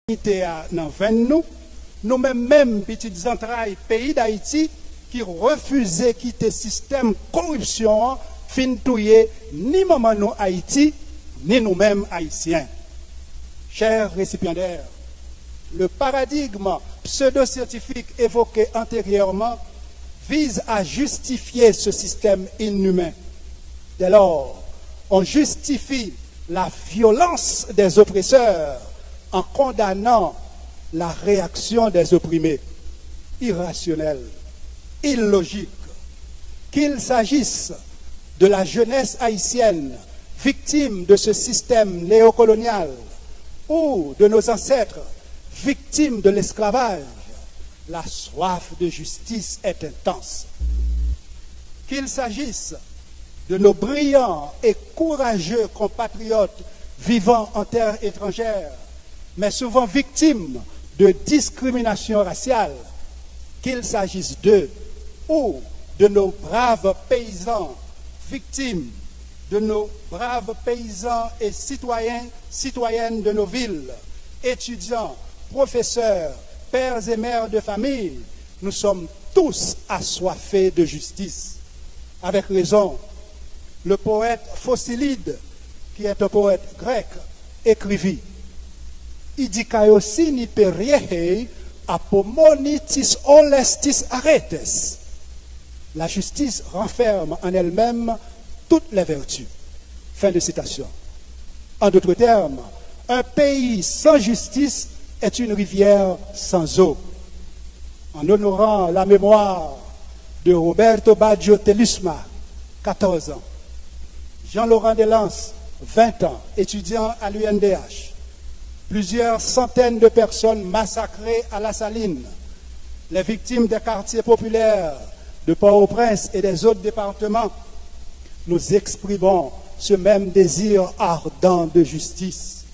dans 20 nous, nous-mêmes, petites entrailles, pays d'Haïti, qui refusaient quitter le système corruption, fin touyer ni maman nous Haïti, ni nous-mêmes Haïtiens. Chers récipiendaires, le paradigme pseudo-scientifique évoqué antérieurement vise à justifier ce système inhumain. Dès lors, on justifie la violence des oppresseurs en condamnant la réaction des opprimés, irrationnelle, illogique, qu'il s'agisse de la jeunesse haïtienne victime de ce système néocolonial ou de nos ancêtres victimes de l'esclavage, la soif de justice est intense. Qu'il s'agisse de nos brillants et courageux compatriotes vivant en terre étrangère, mais souvent victimes de discrimination raciale, qu'il s'agisse d'eux ou de nos braves paysans victimes, de nos braves paysans et citoyennes de nos villes, étudiants, professeurs, pères et mères de famille, nous sommes tous assoiffés de justice. Avec raison, le poète Phocylide, qui est un poète grec, écrivit Idikaios ni periehei apomonitis olestis aretes. La justice renferme en elle-même toutes les vertus. Fin de citation. En d'autres termes, un pays sans justice est une rivière sans eau. En honorant la mémoire de Roberto Baggio Telusma, 14 ans, Jean-Laurent Delance, 20 ans, étudiant à l'UNDH, plusieurs centaines de personnes massacrées à La Saline, les victimes des quartiers populaires de Port-au-Prince et des autres départements, nous exprimons ce même désir ardent de justice.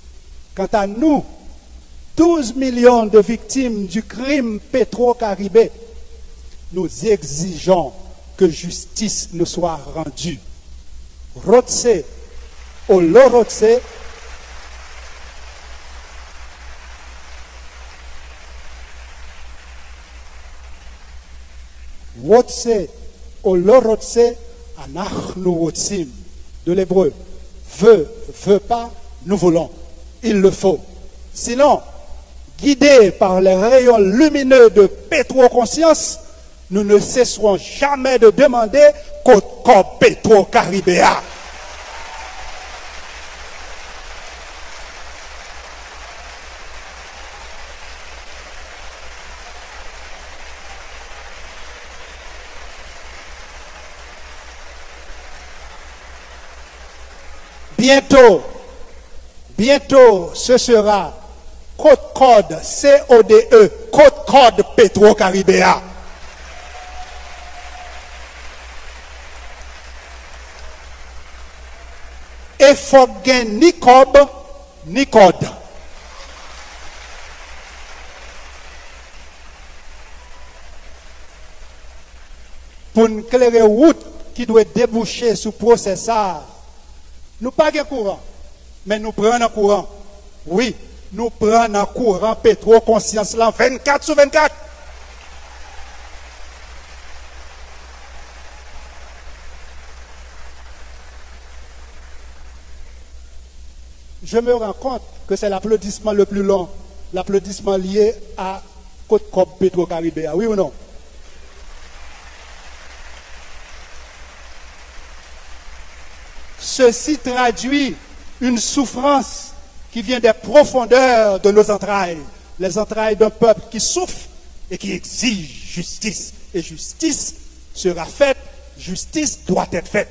Quant à nous, 12 millions de victimes du crime pétro-caribé, nous exigeons que justice nous soit rendue. Rotse, Olorotse, Rotse, Olorotse, Anachnu Rotsim, de l'hébreu. Veut pas, nous voulons. Il le faut. Sinon, guidés par les rayons lumineux de pétro-conscience, nous ne cesserons jamais de demander qu'au pétro-caribéa. Bientôt, ce sera code CODE, code Pétro-Caribéa. Et faut gagner ni cob, ni code. Pour nous éclairer route qui doit déboucher sous processeur, nous pas de courant, mais nous prenons un courant. Oui, nous prenons un courant pétro-conscience là 24 sur 24. Je me rends compte que c'est l'applaudissement le plus long, l'applaudissement lié à Côte-Cop Pétro-Caribéa. Oui ou non? Ceci traduit une souffrance qui vient des profondeurs de nos entrailles, les entrailles d'un peuple qui souffre et qui exige justice. Et justice sera faite, justice doit être faite.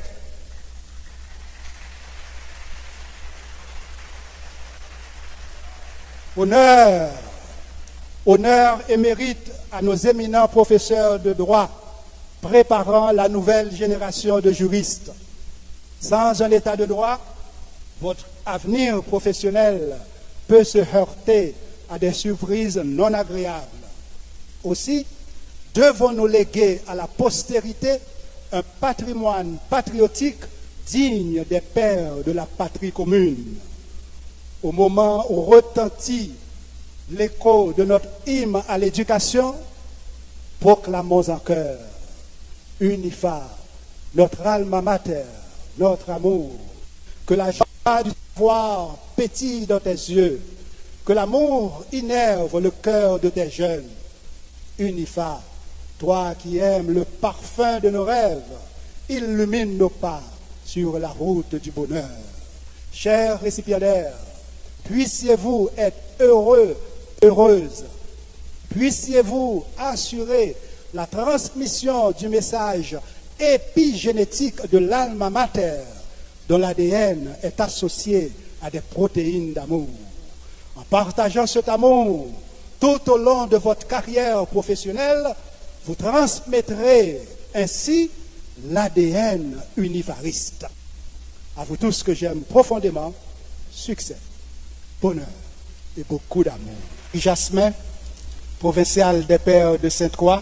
Honneur et mérite à nos éminents professeurs de droit préparant la nouvelle génération de juristes. Sans un état de droit, votre avenir professionnel peut se heurter à des surprises non agréables. Aussi, devons-nous léguer à la postérité un patrimoine patriotique digne des pères de la patrie commune. Au moment où retentit l'écho de notre hymne à l'éducation, proclamons en chœur, Unifa, notre alma mater, notre amour, que la joie du savoir pétille dans tes yeux, que l'amour innerve le cœur de tes jeunes. Unifa, toi qui aimes le parfum de nos rêves, illumine nos pas sur la route du bonheur. Chers récipiendaires, puissiez-vous être heureux, heureuses. Puissiez-vous assurer la transmission du message épigénétique de l'alma mater, dont l'ADN est associé à des protéines d'amour. En partageant cet amour tout au long de votre carrière professionnelle, vous transmettrez ainsi l'ADN univariste. À vous tous que j'aime profondément, succès, bonheur et beaucoup d'amour. Jasmin, provincial des Pères de Sainte-Croix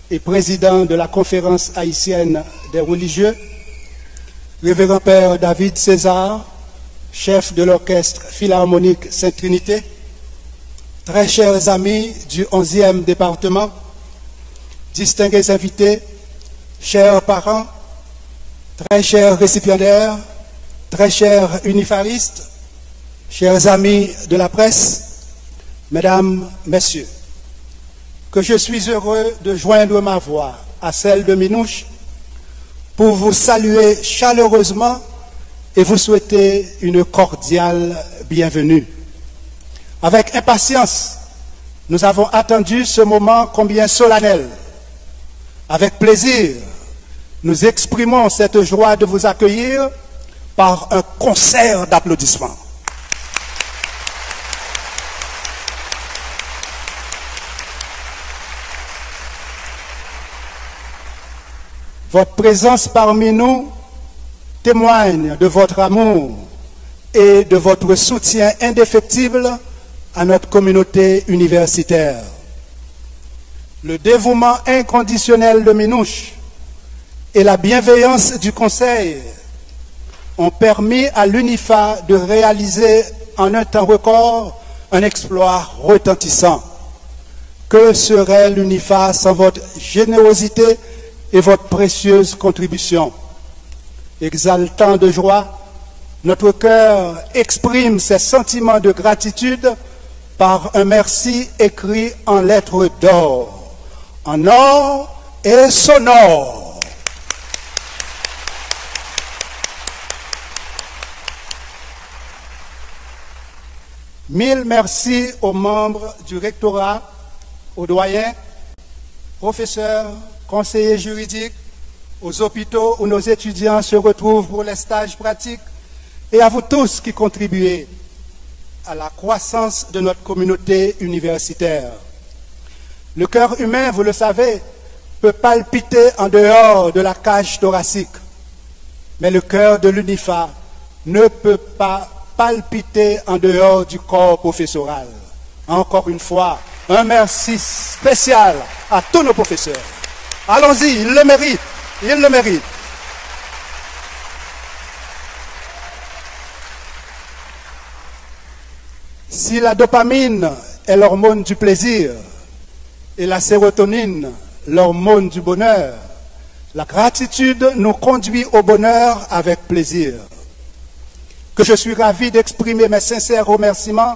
et président de la conférence haïtienne des religieux, Révérend Père David César, chef de l'orchestre philharmonique Sainte-Trinité, très chers amis du 11e département, distingués invités, chers parents, très chers récipiendaires, très chers unifaristes, chers amis de la presse, mesdames, messieurs, que je suis heureux de joindre ma voix à celle de Minouche pour vous saluer chaleureusement et vous souhaiter une cordiale bienvenue. Avec impatience, nous avons attendu ce moment combien solennel. Avec plaisir, nous exprimons cette joie de vous accueillir par un concert d'applaudissements. Votre présence parmi nous témoigne de votre amour et de votre soutien indéfectible à notre communauté universitaire. Le dévouement inconditionnel de Minouche et la bienveillance du Conseil ont permis à l'UNIFA de réaliser en un temps record un exploit retentissant. Que serait l'UNIFA sans votre générosité et votre précieuse contribution? Exaltant de joie, notre cœur exprime ses sentiments de gratitude par un merci écrit en lettres d'or, en or et sonore. Mille merci aux membres du rectorat, aux doyens, professeurs, conseillers juridiques, aux hôpitaux où nos étudiants se retrouvent pour les stages pratiques, et à vous tous qui contribuez à la croissance de notre communauté universitaire. Le cœur humain, vous le savez, peut palpiter en dehors de la cage thoracique, mais le cœur de l'UNIFA ne peut pas palpiter en dehors du corps professoral. Encore une fois, un merci spécial à tous nos professeurs. Allons-y, ils le méritent, ils le méritent. Si la dopamine est l'hormone du plaisir et la sérotonine l'hormone du bonheur, la gratitude nous conduit au bonheur avec plaisir. Que je suis ravi d'exprimer mes sincères remerciements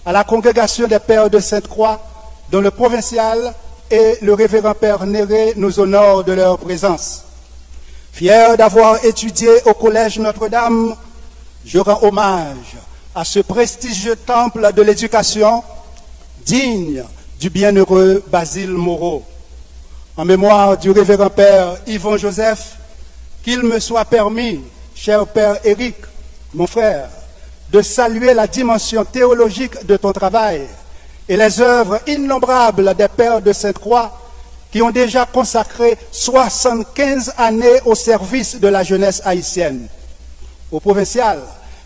à la congrégation des Pères de Sainte-Croix, dont le provincial et le révérend Père Néré nous honorent de leur présence. Fier d'avoir étudié au Collège Notre-Dame, je rends hommage à ce prestigieux temple de l'éducation, digne du bienheureux Basile Moreau. En mémoire du révérend Père Yvon Joseph, qu'il me soit permis, cher Père Éric, mon frère, de saluer la dimension théologique de ton travail et les œuvres innombrables des Pères de Sainte-Croix qui ont déjà consacré 75 années au service de la jeunesse haïtienne. Au provincial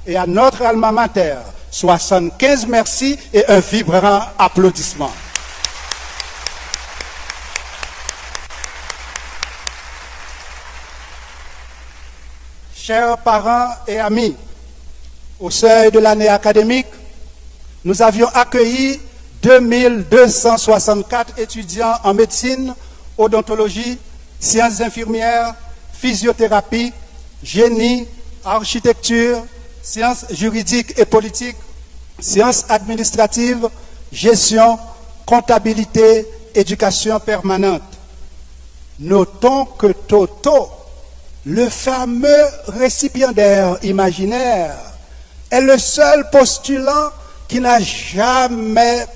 et à notre alma mater, 75 merci et un vibrant applaudissement. Chers parents et amis, au seuil de l'année académique, nous avions accueilli 2264 étudiants en médecine, odontologie, sciences infirmières, physiothérapie, génie, architecture, sciences juridiques et politiques, sciences administratives, gestion, comptabilité, éducation permanente. Notons que Toto, le fameux récipiendaire imaginaire, est le seul postulant qui n'a jamais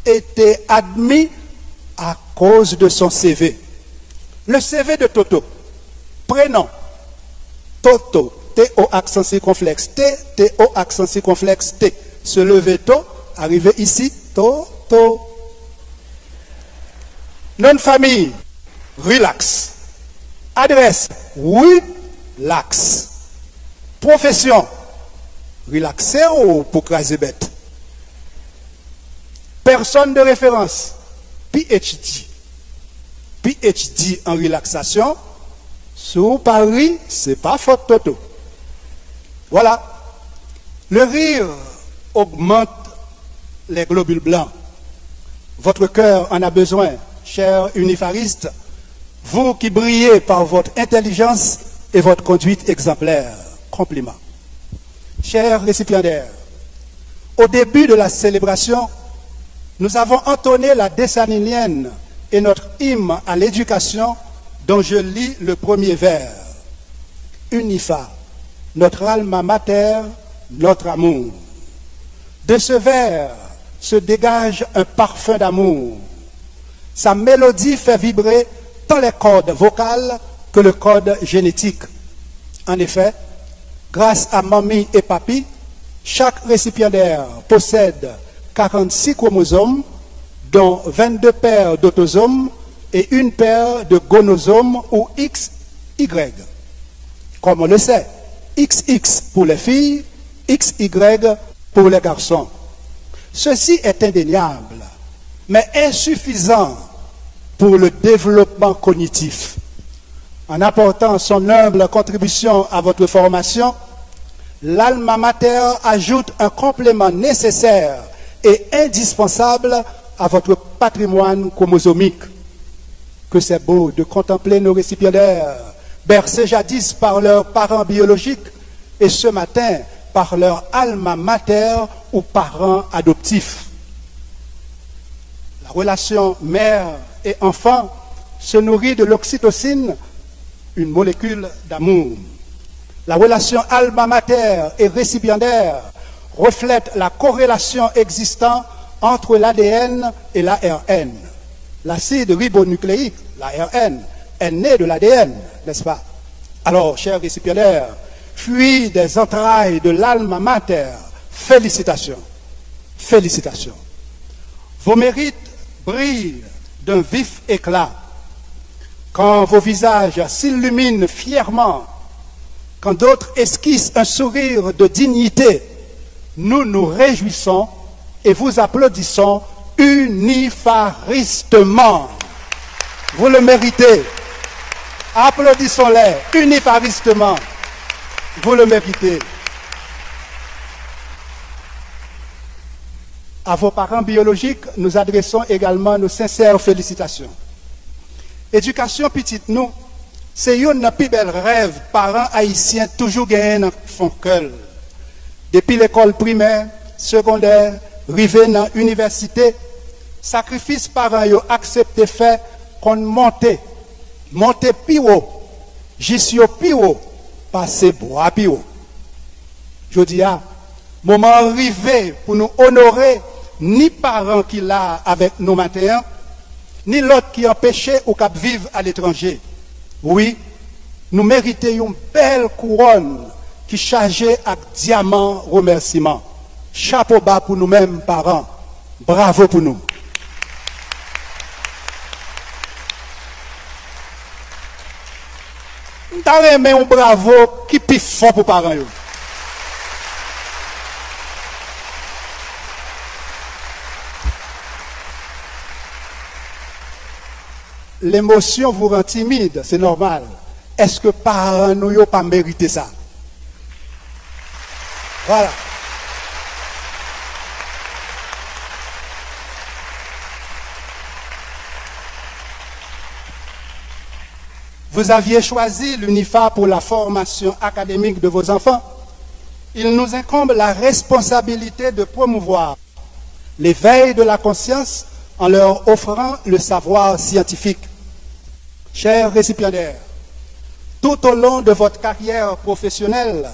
été admis à cause de son CV. Le CV de Toto, prénom, Toto, T-O accent circonflexe, T-O accent circonflexe, T. Se lever tôt, arriver ici, Toto. Nom de famille, relax. Adresse, relax. Profession, relaxer ou pour craser bête. Personne de référence, PhD. PhD en relaxation, sous Paris, c'est pas faute Toto. Voilà. Le rire augmente les globules blancs. Votre cœur en a besoin, chers unifaristes, vous qui brillez par votre intelligence et votre conduite exemplaire. Compliment. Chers récipiendaires, au début de la célébration, nous avons entonné la Dessalinienne et notre hymne à l'éducation dont je lis le premier vers. Unifa, notre alma mater, notre amour. De ce vers se dégage un parfum d'amour. Sa mélodie fait vibrer tant les cordes vocales que le code génétique. En effet, grâce à mamie et papy, chaque récipiendaire possède 46 chromosomes, dont 22 paires d'autosomes et une paire de gonosomes ou XY. Comme on le sait, XX pour les filles, XY pour les garçons. Ceci est indéniable, mais insuffisant pour le développement cognitif. En apportant son humble contribution à votre formation, l'alma mater ajoute un complément nécessaire et indispensable à votre patrimoine chromosomique. Que c'est beau de contempler nos récipiendaires, bercés jadis par leurs parents biologiques et ce matin par leur alma mater ou parents adoptifs. La relation mère et enfant se nourrit de l'oxytocine, une molécule d'amour. La relation alma mater et récipiendaire reflète la corrélation existant entre l'ADN et l'ARN. L'acide ribonucléique, l'ARN, est né de l'ADN, n'est-ce pas? Alors, chers récipiendaires, fruits des entrailles de l'alma mater, félicitations. Félicitations. Vos mérites brillent d'un vif éclat. Quand vos visages s'illuminent fièrement, quand d'autres esquissent un sourire de dignité, nous nous réjouissons et vous applaudissons unifaristement. Vous le méritez. Applaudissons-les unifaristement. Vous le méritez. À vos parents biologiques, nous adressons également nos sincères félicitations. Éducation petite nous, c'est un plus bel rêve parents haïtiens toujours gagnent dans font cœur. Depuis l'école primaire, secondaire, rivé dans l'université, sacrifice parents yo accepté fait qu'on monte plus haut, j'y suis plus haut, passer bois plus haut. Je dis moment arrivé pour nous honorer ni parents qui là avec nous matin, ni l'autre qui empêchait ou qui vivre à l'étranger. Oui, nous méritons une belle couronne qui chargeait avec diamant remerciement. Chapeau bas pour nous-mêmes, parents. Bravo pour nous. Nous avons un bravo qui est plus fort pour les parents. L'émotion vous rend timide, c'est normal. Est-ce que parents nous n'ont pas mérité ça? Voilà. Vous aviez choisi l'UNIFA pour la formation académique de vos enfants. Il nous incombe la responsabilité de promouvoir l'éveil de la conscience en leur offrant le savoir scientifique. Chers récipiendaires, tout au long de votre carrière professionnelle,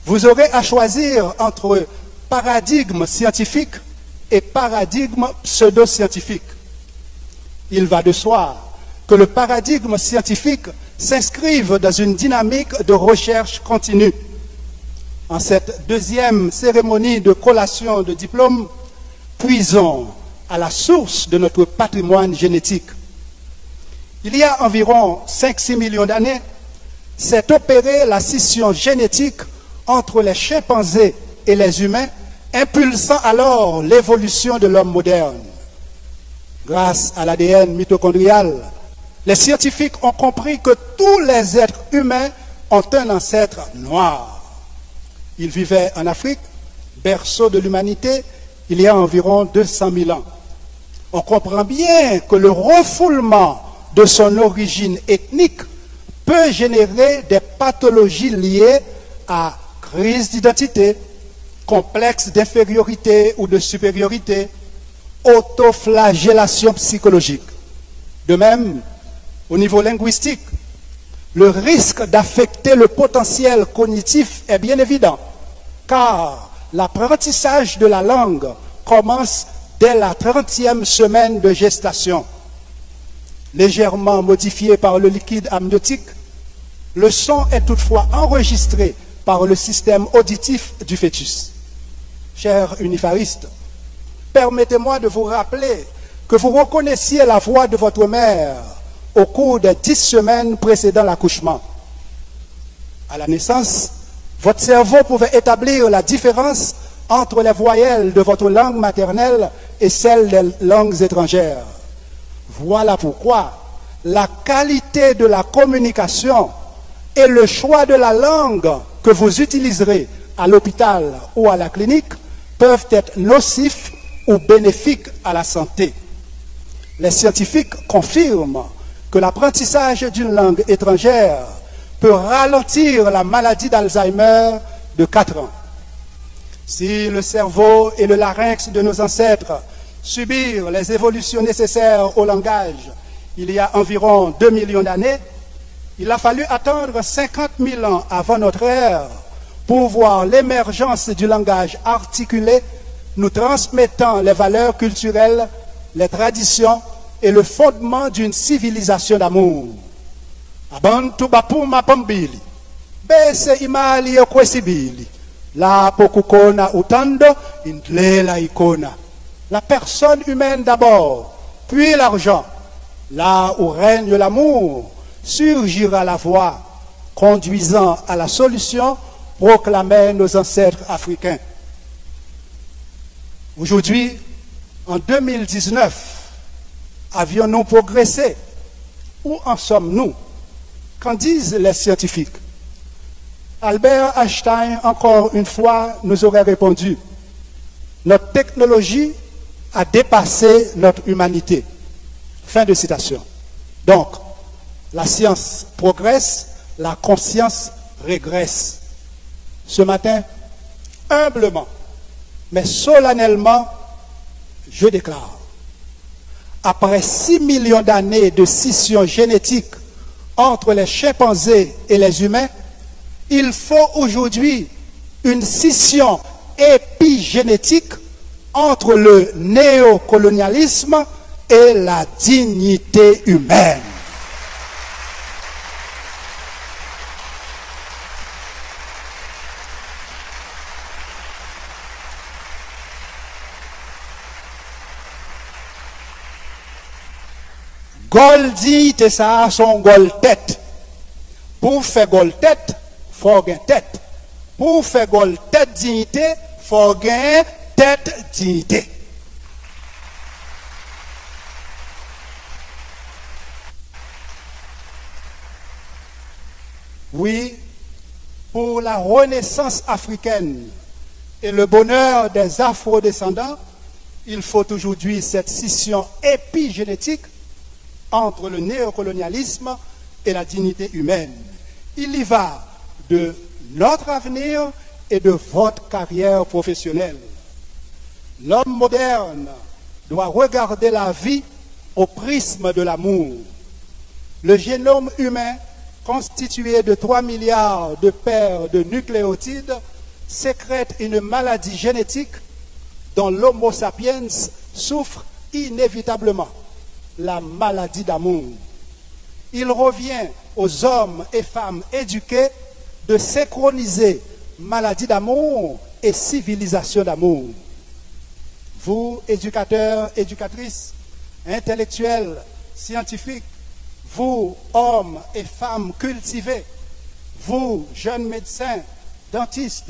vous aurez à choisir entre paradigme scientifique et paradigme pseudo-scientifique. Il va de soi que le paradigme scientifique s'inscrive dans une dynamique de recherche continue. En cette deuxième cérémonie de collation de diplôme, puisons à la source de notre patrimoine génétique. Il y a environ 5-6 millions d'années, s'est opérée la scission génétique entre les chimpanzés et les humains, impulsant alors l'évolution de l'homme moderne. Grâce à l'ADN mitochondrial, les scientifiques ont compris que tous les êtres humains ont un ancêtre noir. Ils vivaient en Afrique, berceau de l'humanité, il y a environ 200 000 ans. On comprend bien que le refoulement de son origine ethnique peut générer des pathologies liées à crise d'identité, complexe d'infériorité ou de supériorité, autoflagellation psychologique. De même, au niveau linguistique, le risque d'affecter le potentiel cognitif est bien évident, car l'apprentissage de la langue commence dès la 30e semaine de gestation. Légèrement modifié par le liquide amniotique, le son est toutefois enregistré par le système auditif du fœtus. Chers unifaristes, permettez-moi de vous rappeler que vous reconnaissiez la voix de votre mère au cours des 10 semaines précédant l'accouchement. À la naissance, votre cerveau pouvait établir la différence entre les voyelles de votre langue maternelle et celles des langues étrangères. Voilà pourquoi la qualité de la communication et le choix de la langue que vous utiliserez à l'hôpital ou à la clinique peuvent être nocifs ou bénéfiques à la santé. Les scientifiques confirment que l'apprentissage d'une langue étrangère peut ralentir la maladie d'Alzheimer de 4 ans. Si le cerveau et le larynx de nos ancêtres subirent les évolutions nécessaires au langage il y a environ 2 millions d'années, il a fallu attendre 50 000 ans avant notre ère pour voir l'émergence du langage articulé nous transmettant les valeurs culturelles, les traditions et le fondement d'une civilisation d'amour. Abantu bapuma pambili, bese imali yokwesibili, la pokukona utando, indlela ikona. La personne humaine d'abord, puis l'argent. Là où règne l'amour, surgira la voie conduisant à la solution, proclamaient nos ancêtres africains. Aujourd'hui, en 2019, avions-nous progressé? Où en sommes-nous? Qu'en disent les scientifiques? Albert Einstein, encore une fois, nous aurait répondu: notre technologie a dépassé notre humanité. Fin de citation. Donc, la science progresse, la conscience régresse. Ce matin, humblement, mais solennellement, je déclare, après 6 millions d'années de scission génétique entre les chimpanzés et les humains, il faut aujourd'hui une scission épigénétique entre le néocolonialisme et la dignité humaine. Gol dignité ça son gol tête. Pour faire gol tête, faut gagner tête. Pour faire gol tête dignité, faut gagner tête dignité. Oui, pour la renaissance africaine et le bonheur des afro-descendants, il faut aujourd'hui cette scission épigénétique entre le néocolonialisme et la dignité humaine. Il y va de notre avenir et de votre carrière professionnelle. L'homme moderne doit regarder la vie au prisme de l'amour. Le génome humain, constitué de 3 milliards de paires de nucléotides, sécrète une maladie génétique dont l'Homo sapiens souffre inévitablement, la maladie d'amour. Il revient aux hommes et femmes éduqués de synchroniser maladie d'amour et civilisation d'amour. Vous, éducateurs, éducatrices, intellectuels, scientifiques, vous, hommes et femmes cultivés, vous, jeunes médecins, dentistes,